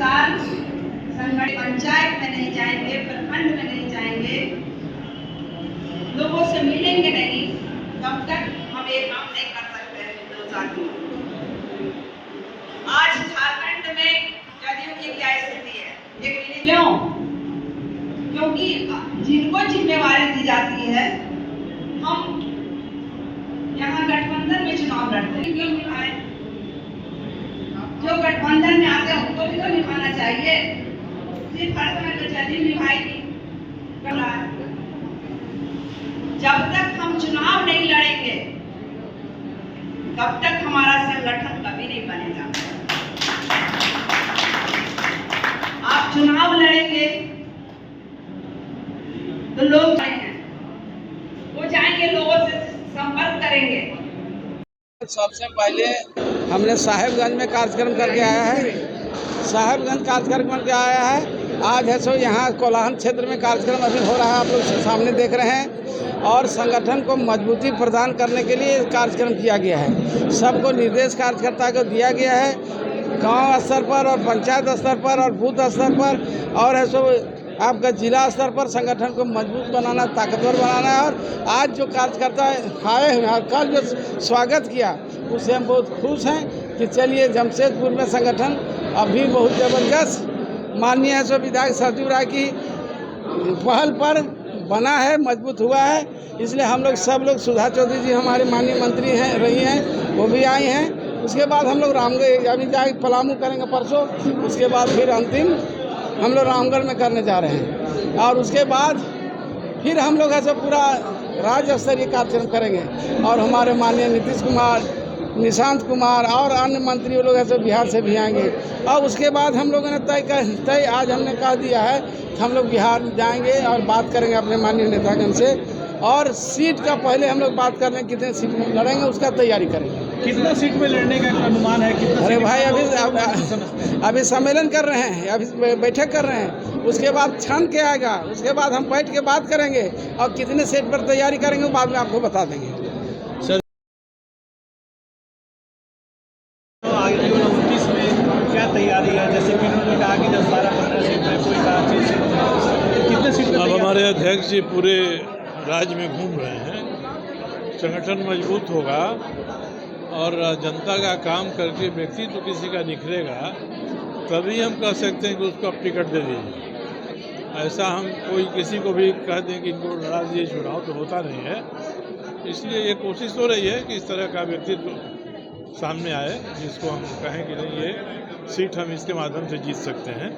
साल संगठन पंचायत में नहीं जाएंगे, प्रखंड में नहीं जाएंगे, लोगों से मिलेंगे नहीं, तब तक हम ये काम नहीं कर सकते हैं। साथियों, आज झारखंड में जदयू की क्या स्थिति है? क्यों? क्योंकि जिनको जिम्मेवारी दी जाती है, हम यहाँ गठबंधन में चुनाव लड़ते हैं, क्यों निभाएं? जो गठबंधन में आते हैं उनको भी तो निभाना चाहिए। सिर्फ हर समय तो जदयू निभाएगी। जब तक हम चुनाव नहीं लड़ेंगे तब तक हमारा संगठन कभी नहीं बनेगा। आप चुनाव लड़ेंगे तो लोग जाएंगे, वो जाएंगे, लोगों से संपर्क करेंगे। सबसे पहले हमने साहेबगंज में कार्यक्रम करके आया है। साहेबगंज कार्यक्रम करके आया है। आज है सो यहाँ कोलाहल क्षेत्र में कार्यक्रम अभी हो रहा है, आप लोग सामने देख रहे हैं। और संगठन को मजबूती प्रदान करने के लिए कार्यक्रम किया गया है। सबको निर्देश कार्यकर्ता को दिया गया है, गांव स्तर पर और पंचायत स्तर पर और बूथ स्तर पर, और है सो आपका जिला स्तर पर संगठन को मजबूत बनाना, ताकतवर बनाना है। और आज जो कार्यकर्ता आए हैं, कल जो स्वागत किया, उससे हम बहुत खुश हैं कि चलिए जमशेदपुर में संगठन अभी बहुत ज़बरदस्त माननीय है सो विधायक सरजू राय की पहल पर बना है, मजबूत हुआ है। इसलिए हम लोग सब लोग, सुधा चौधरी जी हमारे माननीय मंत्री हैं, रही हैं, वो भी आई हैं। उसके बाद हम लोग रामगढ़ अभी जाए पलामू करेंगे परसों, उसके बाद फिर अंतिम हम लोग रामगढ़ में करने जा रहे हैं। और उसके बाद फिर हम लोग ऐसे पूरा राज्य स्तरीय कार्यक्रम करेंगे। और हमारे माननीय नीतीश कुमार, निशांत कुमार और अन्य मंत्री लोग ऐसे बिहार से भी आएंगे। और उसके बाद हम लोगों ने तय आज हमने कह दिया है कि हम लोग बिहार जाएंगे और बात करेंगे अपने माननीय नेतागण से। और सीट का पहले हम लोग बात कर लें, कितने सीट में लड़ेंगे उसका तैयारी करेंगे। कितना सीट में लड़ने का अनुमान है? कितना? अरे भाई अभी सम्मेलन कर रहे हैं, अभी बैठक कर रहे हैं, उसके बाद छान के आएगा, उसके बाद हम बैठ के बात करेंगे और कितने सीट पर तैयारी करेंगे वो बाद में आपको बता देंगे। सर, तो आगे 29 में क्या तैयारी है? जैसे कि उन्होंने कहा कि 10-12-15 सीट में कोई कहा कितने सीट? अब हमारे अध्यक्ष जी पूरे राज्य में घूम रहे हैं। संगठन मजबूत होगा और जनता का काम करके व्यक्तित्व तो किसी का निखरेगा, तभी हम कह सकते हैं कि उसको आप टिकट दे दीजिए। ऐसा हम कोई किसी को भी कह दें कि इनको लड़ा दीजिए चुनाव, तो होता नहीं है। इसलिए ये कोशिश हो रही है कि इस तरह का व्यक्तित्व सामने आए जिसको हम कहें कि नहीं, ये सीट हम इसके माध्यम से जीत सकते हैं।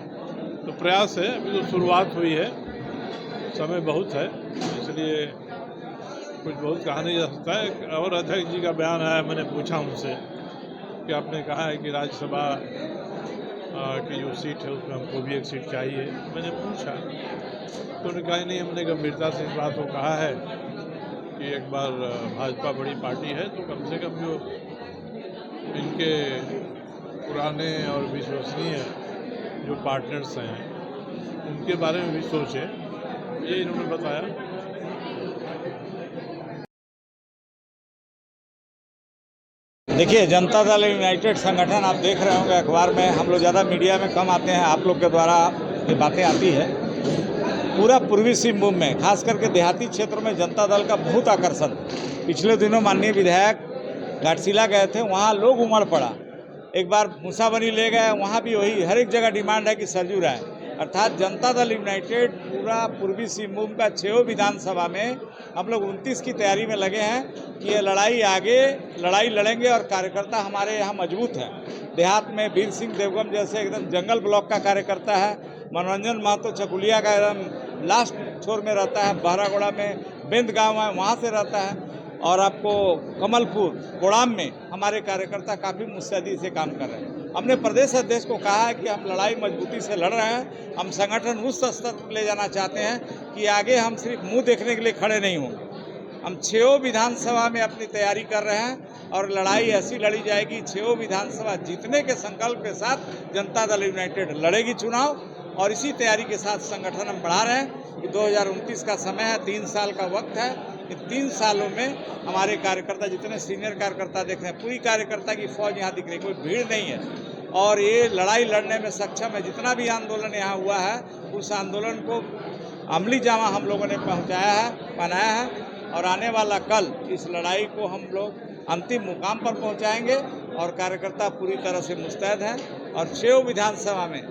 तो प्रयास है, अभी तो शुरुआत हुई है, समय बहुत है, इसलिए कुछ बहुत कहा नहीं जा सकता है। और अध्यक्ष जी का बयान आया, मैंने पूछा उनसे कि आपने कहा है कि राज्यसभा की जो सीट है उसमें हमको भी एक सीट चाहिए। मैंने पूछा तो उन्होंने कहा नहीं, हमने गंभीरता से इस बात को कहा है कि एक बार भाजपा बड़ी पार्टी है तो कम से कम जो इनके पुराने और विश्वसनीय जो पार्टनर्स हैं उनके बारे में भी सोचें, ये इन्होंने बताया। देखिए, जनता दल यूनाइटेड संगठन आप देख रहे होंगे अखबार में, हम लोग ज़्यादा मीडिया में कम आते हैं, आप लोग के द्वारा ये बातें आती है। पूरा पूर्वी सिंहभूम में खास करके देहाती क्षेत्रों में जनता दल का बहुत आकर्षण। पिछले दिनों माननीय विधायक घाटशिला गए थे, वहाँ लोग उमड़ पड़ा। एक बार मूसाबनी ले गए, वहाँ भी वही हर एक जगह डिमांड है कि सरजू राय, अर्थात जनता दल यूनाइटेड पूरा पूर्वी सिंहभूम का 6 विधानसभा में हम लोग 29 की तैयारी में लगे हैं कि ये लड़ाई लड़ेंगे। और कार्यकर्ता हमारे यहाँ मजबूत है। देहात में वीर सिंह देवगम जैसे एकदम जंगल ब्लॉक का कार्यकर्ता है। मनोरंजन महतो चकुलिया का एकदम लास्ट छोर में रहता है। बहरागोड़ा में बेंद गाँव है, वहाँ से रहता है। और आपको कमलपुर कोड़ाम में हमारे कार्यकर्ता काफ़ी मुस्तैदी से काम कर रहे हैं। हमने प्रदेश अध्यक्ष को कहा है कि हम लड़ाई मजबूती से लड़ रहे हैं। हम संगठन उस स्तर पर ले जाना चाहते हैं कि आगे हम सिर्फ मुंह देखने के लिए खड़े नहीं होंगे। हम 6 विधानसभा में अपनी तैयारी कर रहे हैं और लड़ाई ऐसी लड़ी जाएगी, 6 विधानसभा जीतने के संकल्प के साथ जनता दल यूनाइटेड लड़ेगी चुनाव। और इसी तैयारी के साथ संगठन हम बढ़ा रहे हैं कि 2029 का समय है, 3 साल का वक्त है। इन 3 सालों में हमारे कार्यकर्ता, जितने सीनियर कार्यकर्ता देख रहे हैं, पूरी कार्यकर्ता की फौज यहाँ दिख रही है, कोई भीड़ नहीं है। और ये लड़ाई लड़ने में सक्षम है। जितना भी आंदोलन यहाँ हुआ है उस आंदोलन को अमली जामा हम लोगों ने पहुँचाया है, बनाया है, और आने वाला कल इस लड़ाई को हम लोग अंतिम मुकाम पर पहुंचाएंगे और कार्यकर्ता पूरी तरह से मुस्तैद हैं। और 6 विधानसभा में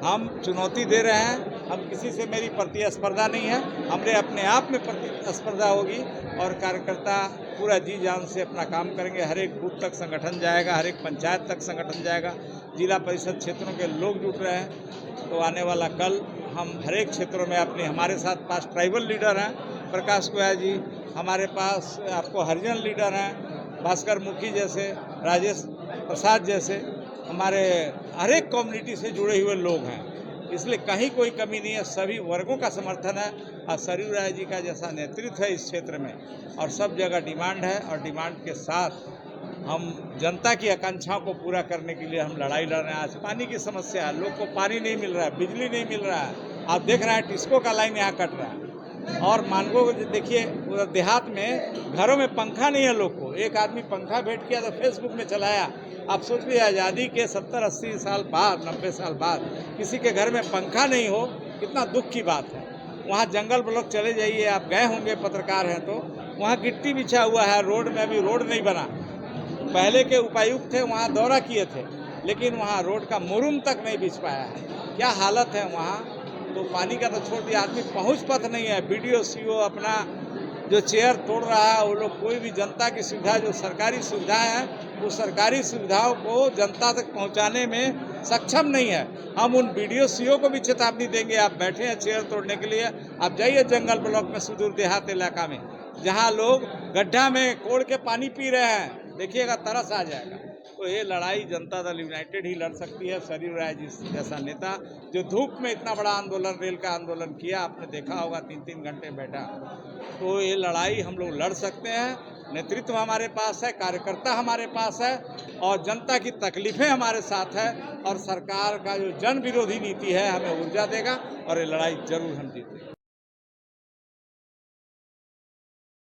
हम चुनौती दे रहे हैं। हम किसी से मेरी प्रतिस्पर्धा नहीं है, हमने अपने आप में प्रतिस्पर्धा होगी और कार्यकर्ता पूरा जी जान से अपना काम करेंगे। हर एक बूथ तक संगठन जाएगा, हर एक पंचायत तक संगठन जाएगा, जिला परिषद क्षेत्रों के लोग जुट रहे हैं। तो आने वाला कल हम हर एक क्षेत्रों में हमारे साथ 5 ट्राइबल लीडर हैं, प्रकाश गोया जी, हमारे पास आपको हरिजन लीडर हैं, भास्कर मुखी जैसे, राजेश प्रसाद जैसे, हमारे हर एक कम्युनिटी से जुड़े हुए लोग हैं। इसलिए कहीं कोई कमी नहीं है, सभी वर्गों का समर्थन है और सरयू राय जी का जैसा नेतृत्व है इस क्षेत्र में, और सब जगह डिमांड है। और डिमांड के साथ हम जनता की आकांक्षाओं को पूरा करने के लिए हम लड़ाई लड़ रहे हैं। आज पानी की समस्या है, लोग को पानी नहीं मिल रहा है, बिजली नहीं मिल रहा है, आप देख रहे हैं टिस्को का लाइन यहाँ कट रहा है। और मानगो देखिए देहात में घरों में पंखा नहीं है, लोग को एक आदमी पंखा भेंट किया तो फेसबुक में चलाया। आप सोचिए आज़ादी के 70-80 साल बाद, 90 साल बाद किसी के घर में पंखा नहीं हो, कितना दुख की बात है। वहाँ जंगल ब्लॉक चले जाइए, आप गए होंगे, पत्रकार हैं तो वहाँ गिट्टी बिछा हुआ है, रोड में अभी रोड नहीं बना। पहले के उपायुक्त थे, वहाँ दौरा किए थे, लेकिन वहाँ रोड का मुरुम तक नहीं बिछ पाया है। क्या हालत है वहाँ, तो पानी का तो छोड़ दिया, आदमी पहुँच पथ नहीं है। BDO CO अपना जो चेयर तोड़ रहा है, वो लोग कोई भी जनता की सुविधा, जो सरकारी सुविधाएं हैं, वो सरकारी सुविधाओं को जनता तक पहुंचाने में सक्षम नहीं है। हम उन BDO CO को भी चेतावनी देंगे, आप बैठे हैं चेयर तोड़ने के लिए, आप जाइए जंगल ब्लॉक में, सुदूर देहात इलाका में, जहां लोग गड्ढा में कोड़ के पानी पी रहे हैं, देखिएगा तरस आ जाएगा। तो ये लड़ाई जनता दल यूनाइटेड ही लड़ सकती है। सरयू राय जी जैसा नेता जो धूप में इतना बड़ा आंदोलन, रेल का आंदोलन किया, आपने देखा होगा 3-3 घंटे बैठा, तो ये लड़ाई हम लोग लड़ सकते हैं। नेतृत्व हमारे पास है, कार्यकर्ता हमारे पास है, और जनता की तकलीफें हमारे साथ है, और सरकार का जो जन विरोधी नीति है हमें ऊर्जा देगा, और ये लड़ाई जरूर हम जीतेंगे।